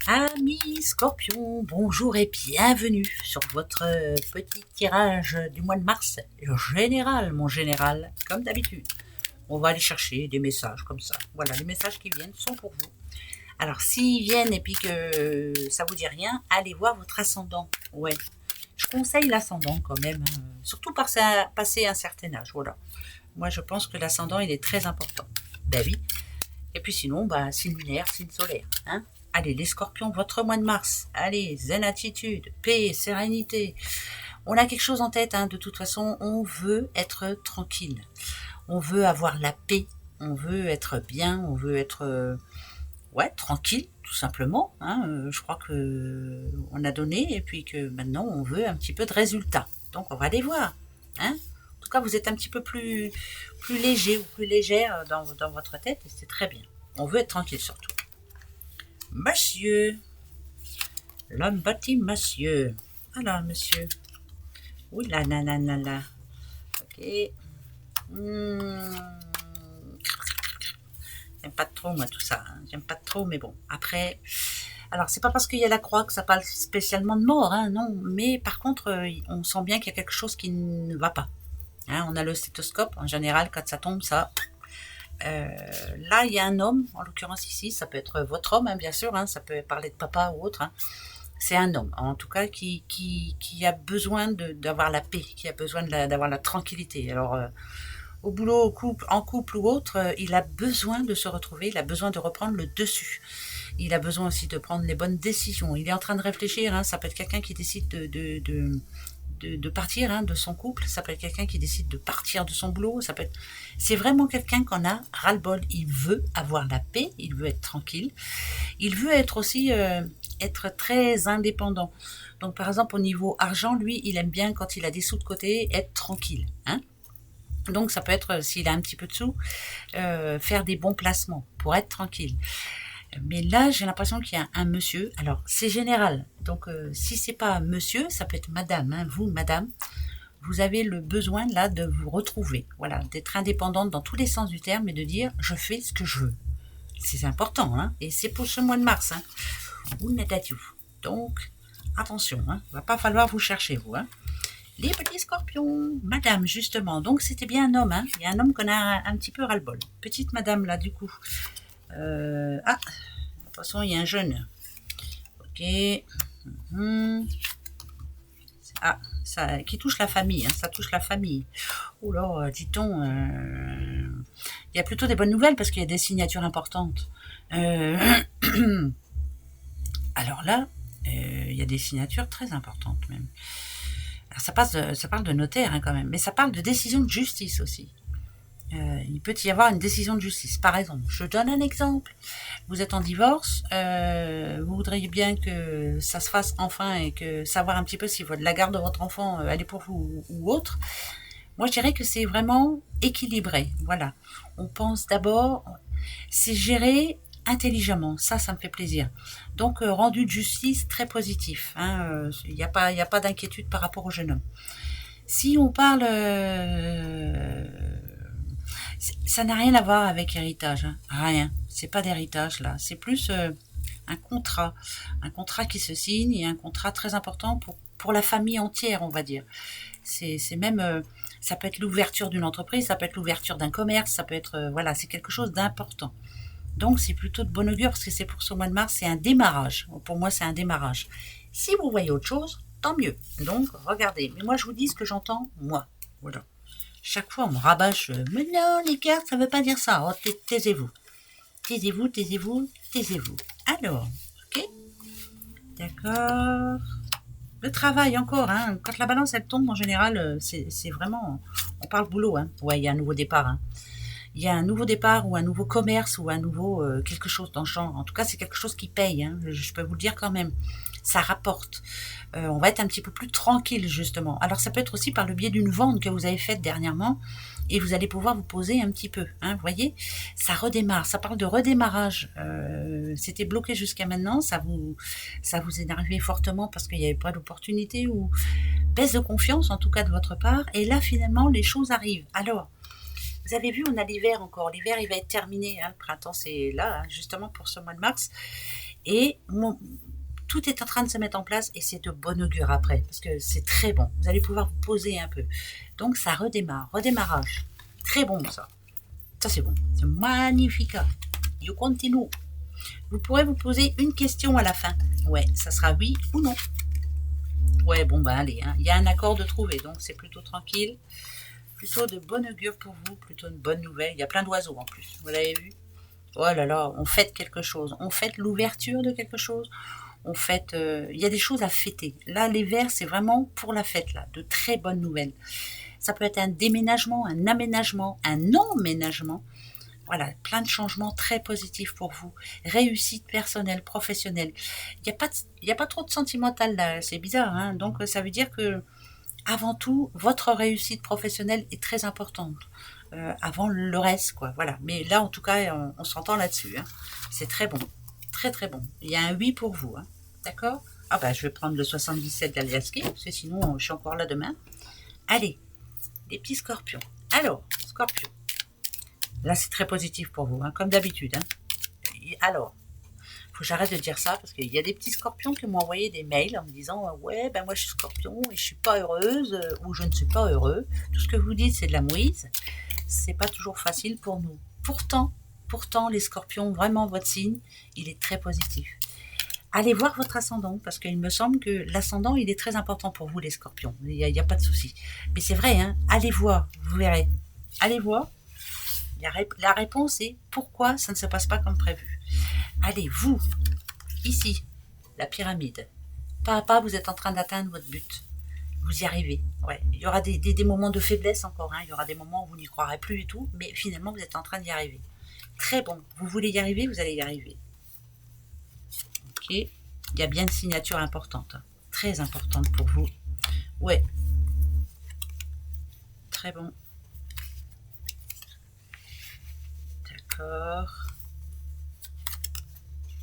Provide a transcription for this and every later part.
Amis Scorpion, bonjour et bienvenue sur votre petit tirage du mois de mars général, mon général, comme d'habitude. On va aller chercher des messages comme ça. Voilà, les messages qui viennent sont pour vous. Alors, s'ils viennent et puis que ça vous dit rien, allez voir votre ascendant. Ouais, je conseille l'ascendant quand même, hein, surtout passer un certain âge. Voilà. Moi, je pense que l'ascendant, il est très important. Ben oui. Et puis sinon, signe lunaire, signe solaire. Hein. Allez, les scorpions, votre mois de mars. Allez, zen attitude, paix, sérénité. On a quelque chose en tête, hein, de toute façon, on veut être tranquille. On veut avoir la paix, on veut être bien, on veut être tranquille, tout simplement. Hein. Je crois que on a donné et puis que maintenant on veut un petit peu de résultats. Donc on va aller voir. Hein. En tout cas, vous êtes un petit peu plus léger ou plus légère dans votre tête et c'est très bien. On veut être tranquille surtout. Monsieur, l'homme bâti monsieur. Alors, monsieur. Ouh là là là là là. Ok. J'aime pas trop, moi, tout ça. Hein. J'aime pas trop, mais bon. Après, alors, c'est pas parce qu'il y a la croix que ça parle spécialement de mort, hein, non. Mais par contre, on sent bien qu'il y a quelque chose qui ne va pas. Hein, on a le stéthoscope, en général, quand ça tombe, ça. Là, il y a un homme, en l'occurrence ici, ça peut être votre homme, hein, bien sûr, hein, ça peut parler de papa ou autre. Hein. C'est un homme, en tout cas, qui a besoin d'avoir la paix, qui a besoin d'avoir la tranquillité. Alors, au boulot, en couple ou autre, il a besoin de se retrouver, il a besoin de reprendre le dessus. Il a besoin aussi de prendre les bonnes décisions. Il est en train de réfléchir, hein, ça peut être quelqu'un qui décide de partir, hein, de son couple, ça peut être quelqu'un qui décide de partir de son boulot, ça peut être... C'est vraiment quelqu'un qu'on a ras-le-bol. Il veut avoir la paix, il veut être tranquille, il veut être aussi être très indépendant. Donc par exemple au niveau argent, lui, il aime bien quand il a des sous de côté, être tranquille. Hein. Donc ça peut être, s'il a un petit peu de sous, faire des bons placements pour être tranquille. Mais là, j'ai l'impression qu'il y a un monsieur. Alors, c'est général. Donc, si c'est pas monsieur, ça peut être madame. Hein, vous, madame, vous avez le besoin là de vous retrouver. Voilà, d'être indépendante dans tous les sens du terme et de dire je fais ce que je veux. C'est important, hein. Et c'est pour ce mois de mars. Hein. Vous n'êtes pas tout. Donc, attention, hein. Il va pas falloir vous chercher, vous. Hein. Les petits scorpions, madame, justement. Donc, c'était bien un homme. Hein. Il y a un homme qu'on a un petit peu ras-le-bol. Petite madame, là, du coup. De toute façon, il y a un jeune. Ok. Ah, ça, qui touche la famille. Hein, ça touche la famille. Oh là, dit-on, il y a plutôt des bonnes nouvelles parce qu'il y a des signatures importantes. Alors là, il y a des signatures très importantes même. Alors ça parle de notaire, hein, quand même, mais ça parle de décision de justice aussi. Il peut y avoir une décision de justice. Par exemple, je donne un exemple. Vous êtes en divorce, vous voudriez bien que ça se fasse enfin et que savoir un petit peu si la garde de votre enfant elle est pour vous ou autre. Moi, je dirais que c'est vraiment équilibré. Voilà. On pense d'abord, c'est géré intelligemment. Ça me fait plaisir. Donc, rendu de justice très positif. Hein, il n'y a pas d'inquiétude par rapport au jeune homme. Si on parle ça n'a rien à voir avec héritage, hein. Rien. C'est pas d'héritage là. C'est plus un contrat qui se signe et un contrat très important pour la famille entière, on va dire. C'est même, ça peut être l'ouverture d'une entreprise, ça peut être l'ouverture d'un commerce, ça peut être, voilà, c'est quelque chose d'important. Donc c'est plutôt de bon augure parce que c'est pour ce mois de mars, c'est un démarrage. Pour moi, c'est un démarrage. Si vous voyez autre chose, tant mieux. Donc regardez. Mais moi, je vous dis ce que j'entends, moi. Voilà. Chaque fois, on me rabâche. Mais non, les cartes, ça veut pas dire ça. Oh, taisez-vous. Taisez-vous, taisez-vous, taisez-vous. Alors, ok. D'accord. Le travail, encore. Hein. Quand la balance, elle tombe, en général, c'est vraiment... On parle boulot. Hein. Ouais, il y a un nouveau départ. Hein. Il y a un nouveau départ ou un nouveau commerce ou un nouveau quelque chose dans ce genre. En tout cas, c'est quelque chose qui paye. Hein. Je peux vous le dire quand même. Ça rapporte. On va être un petit peu plus tranquille, justement. Alors, ça peut être aussi par le biais d'une vente que vous avez faite dernièrement et vous allez pouvoir vous poser un petit peu. Hein, vous voyez, ça redémarre. Ça parle de redémarrage. C'était bloqué jusqu'à maintenant. Ça vous énervait fortement parce qu'il n'y avait pas d'opportunité ou baisse de confiance, en tout cas de votre part. Et là, finalement, les choses arrivent. Alors, vous avez vu, on a l'hiver encore. L'hiver, il va être terminé. Hein. Le printemps, c'est là, hein, justement pour ce mois de mars. Et tout est en train de se mettre en place et c'est de bon augure après, parce que c'est très bon. Vous allez pouvoir vous poser un peu. Donc ça redémarre, redémarrage. Très bon ça. Ça c'est bon, c'est magnifique. You continue. Vous pourrez vous poser une question à la fin. Ouais, ça sera oui ou non. Ouais, bon bah allez, hein. Il y a un accord de trouver, donc c'est plutôt tranquille. Plutôt de bonne augure pour vous, plutôt une bonne nouvelle. Il y a plein d'oiseaux en plus, vous l'avez vu? Oh là là, on fête quelque chose. On fête l'ouverture de quelque chose. On fête... il y a des choses à fêter. Là, les verts, c'est vraiment pour la fête, là. De très bonnes nouvelles. Ça peut être un déménagement, un aménagement, un emménagement. Voilà, plein de changements très positifs pour vous. Réussite personnelle, professionnelle. Il y a pas trop de sentimental là, c'est bizarre, hein. Donc ça veut dire que, avant tout, votre réussite professionnelle est très importante. Avant le reste, quoi. Voilà. Mais là, en tout cas, on s'entend là-dessus, hein. C'est très bon. Très très bon. Il y a un oui pour vous, hein. D'accord? Ah bah, je vais prendre le 77 d'Aliaski, parce que sinon, je suis encore là demain. Allez, les petits scorpions. Alors, scorpion. Là, c'est très positif pour vous, hein, comme d'habitude, hein. Alors, faut que j'arrête de dire ça parce qu'il y a des petits scorpions qui m'ont envoyé des mails en me disant ouais, ben moi je suis scorpion et je suis pas heureuse ou je ne suis pas heureux. Tout ce que vous dites, c'est de la mouise. C'est pas toujours facile pour nous. Pourtant, les scorpions, vraiment votre signe, il est très positif. Allez voir votre ascendant, parce qu'il me semble que l'ascendant, il est très important pour vous, les scorpions. Il y a pas de souci. Mais c'est vrai, hein, allez voir, vous verrez. Allez voir. La réponse est pourquoi ça ne se passe pas comme prévu. Allez, vous, ici, la pyramide. Pas à pas, vous êtes en train d'atteindre votre but. Vous y arrivez. Ouais. Il y aura des moments de faiblesse encore, hein. Il y aura des moments où vous n'y croirez plus et tout, mais finalement, vous êtes en train d'y arriver. Très bon. Vous voulez y arriver, vous allez y arriver. Ok. Il y a bien une signature importante. Très importante pour vous. Ouais. Très bon. D'accord.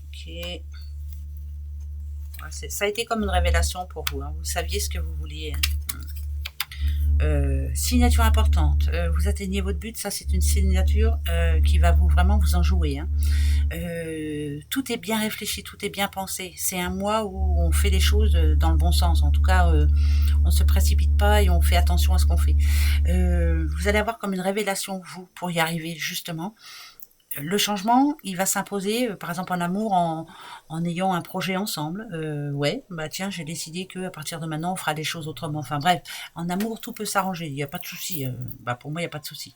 Ok. Ça a été comme une révélation pour vous, hein. Vous saviez ce que vous vouliez, hein. Signature importante, vous atteignez votre but, ça c'est une signature qui va vraiment vous en jouer, hein. Tout est bien réfléchi, tout est bien pensé. C'est un mois où on fait les choses dans le bon sens. En tout cas, on ne se précipite pas et on fait attention à ce qu'on fait. Vous allez avoir comme une révélation, vous, pour y arriver justement. Le changement, il va s'imposer, par exemple en amour, en ayant un projet ensemble. Ouais, bah tiens, j'ai décidé que à partir de maintenant, on fera les choses autrement. Enfin bref, en amour, tout peut s'arranger. Il n'y a pas de souci. Bah pour moi, il n'y a pas de souci.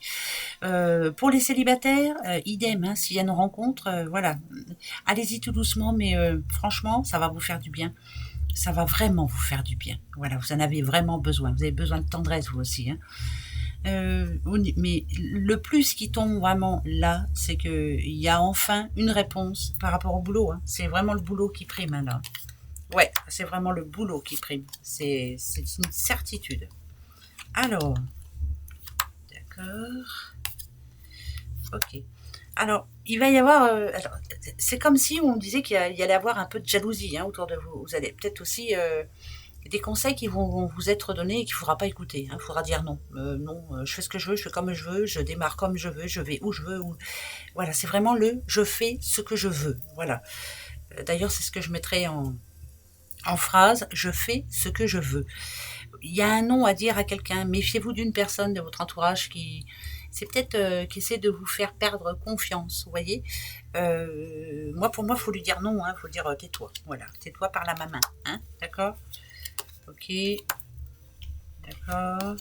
Pour les célibataires, idem. Hein, s'il y a une rencontre, voilà, allez-y tout doucement, mais franchement, ça va vous faire du bien. Ça va vraiment vous faire du bien. Voilà, vous en avez vraiment besoin. Vous avez besoin de tendresse, vous aussi, hein. Mais le plus qui tombe vraiment là, c'est qu'il y a enfin une réponse par rapport au boulot, hein. C'est vraiment le boulot qui prime, hein, là. Ouais, c'est vraiment le boulot qui prime. C'est une certitude. Alors, d'accord. Ok. Alors, il va y avoir... c'est comme si on disait qu'il y allait avoir un peu de jalousie, hein, autour de vous. Vous allez peut-être aussi... des conseils qui vont vous être donnés et qu'il ne faudra pas écouter. Il faudra dire non. Non, je fais ce que je veux, je fais comme je veux, je démarre comme je veux, je vais où je veux. Voilà, c'est vraiment je fais ce que je veux. Voilà. D'ailleurs, c'est ce que je mettrai en phrase, je fais ce que je veux. Il y a un non à dire à quelqu'un. Méfiez-vous d'une personne de votre entourage c'est peut-être qui essaie de vous faire perdre confiance, vous voyez. Pour moi, il faut lui dire non, il faut dire tais-toi. Voilà, tais-toi par la main, hein, d'accord. Ok, d'accord.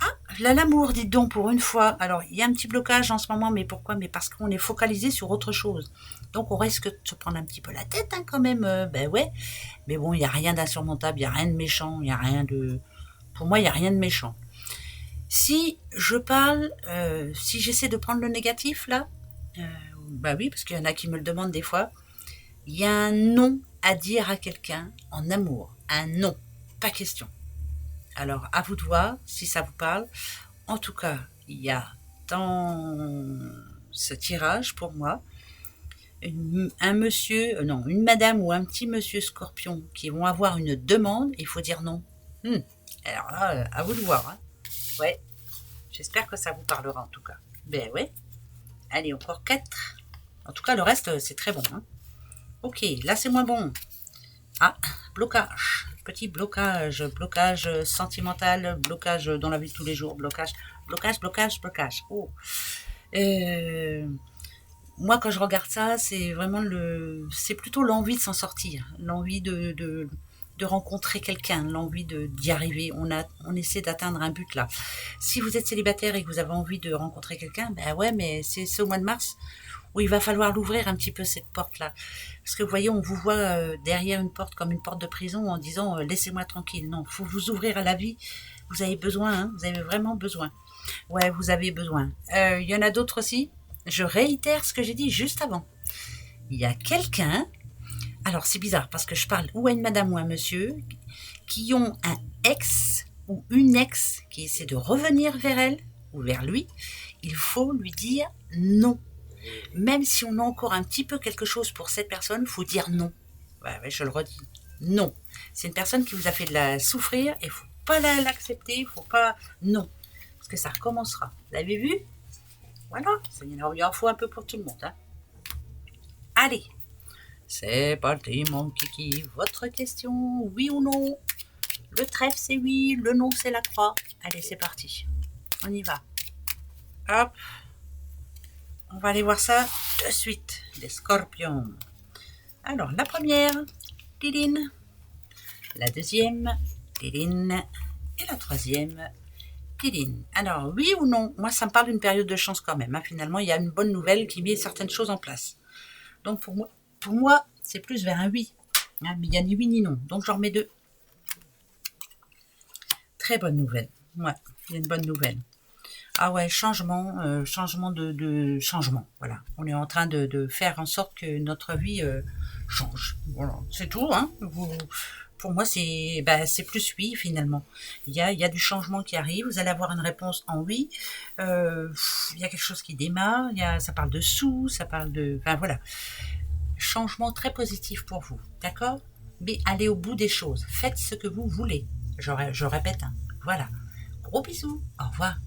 Ah, là, l'amour, dites donc, pour une fois. Alors, il y a un petit blocage en ce moment, mais pourquoi? Mais parce qu'on est focalisé sur autre chose. Donc, on risque de se prendre un petit peu la tête, hein, quand même. Ben ouais. Mais bon, il n'y a rien d'insurmontable, il n'y a rien de méchant, il n'y a rien de... Pour moi, il n'y a rien de méchant. Si je parle, si j'essaie de prendre le négatif, là, bah oui, parce qu'il y en a qui me le demandent des fois, il y a un non à dire à quelqu'un en amour. Un non, pas question. Alors, à vous de voir si ça vous parle. En tout cas, il y a dans ce tirage, pour moi, un monsieur, non, une madame ou un petit monsieur scorpion qui vont avoir une demande, il faut dire non. Alors là, à vous de voir, hein. Ouais, j'espère que ça vous parlera en tout cas. Ben ouais. Allez, encore 4. En tout cas, le reste, c'est très bon, hein. Ok, là c'est moins bon. Ah, blocage. Petit blocage. Blocage sentimental, blocage dans la vie de tous les jours, blocage, blocage, blocage, blocage. Oh. Euh, Moi, quand je regarde ça, c'est vraiment c'est plutôt l'envie de s'en sortir, l'envie de rencontrer quelqu'un, l'envie d'y arriver. On essaie d'atteindre un but là. Si vous êtes célibataire et que vous avez envie de rencontrer quelqu'un, ben ouais, mais c'est au mois de mars où il va falloir l'ouvrir un petit peu cette porte-là. Parce que vous voyez, on vous voit derrière une porte comme une porte de prison en disant laissez-moi tranquille. Non, faut vous ouvrir à la vie. Vous avez besoin, hein, vous avez vraiment besoin. Ouais, vous avez besoin. Il y en a d'autres aussi. Je réitère ce que j'ai dit juste avant. Il y a quelqu'un, alors c'est bizarre parce que je parle ou à une madame ou à un monsieur, qui ont un ex ou une ex qui essaie de revenir vers elle ou vers lui. Il faut lui dire non. Même si on a encore un petit peu quelque chose pour cette personne, il faut dire non. Ouais, je le redis. Non. C'est une personne qui vous a fait de la souffrir et il ne faut pas l'accepter, il ne faut pas... Non. Parce que ça recommencera. Vous avez vu? Voilà, il en faut un peu pour tout le monde. Hein. Allez, c'est parti mon kiki. Votre question, oui ou non? Le trèfle c'est oui, le non c'est la croix. Allez, c'est parti. On y va. Hop. On va aller voir ça de suite. Les scorpions. Alors, la première, Tidine. La deuxième, Tidine. Et la troisième, Tidine. Alors, oui ou non? Moi, ça me parle d'une période de chance quand même. Hein. Finalement, il y a une bonne nouvelle qui met certaines choses en place. Donc, pour moi c'est plus vers un oui. Hein, mais il n'y a ni oui ni non. Donc, j'en remets 2. Très bonne nouvelle. Ouais, il y a une bonne nouvelle. Ah ouais, changement de changement. Voilà, on est en train de faire en sorte que notre vie change. Voilà, c'est tout. Hein. Pour moi, c'est plus oui finalement. Il y a du changement qui arrive. Vous allez avoir une réponse en oui. Il y a quelque chose qui démarre. Ça parle de sous, ça parle de. Enfin voilà, changement très positif pour vous. D'accord? Mais allez au bout des choses. Faites ce que vous voulez. Je répète. Hein. Voilà. Gros bisous. Au revoir.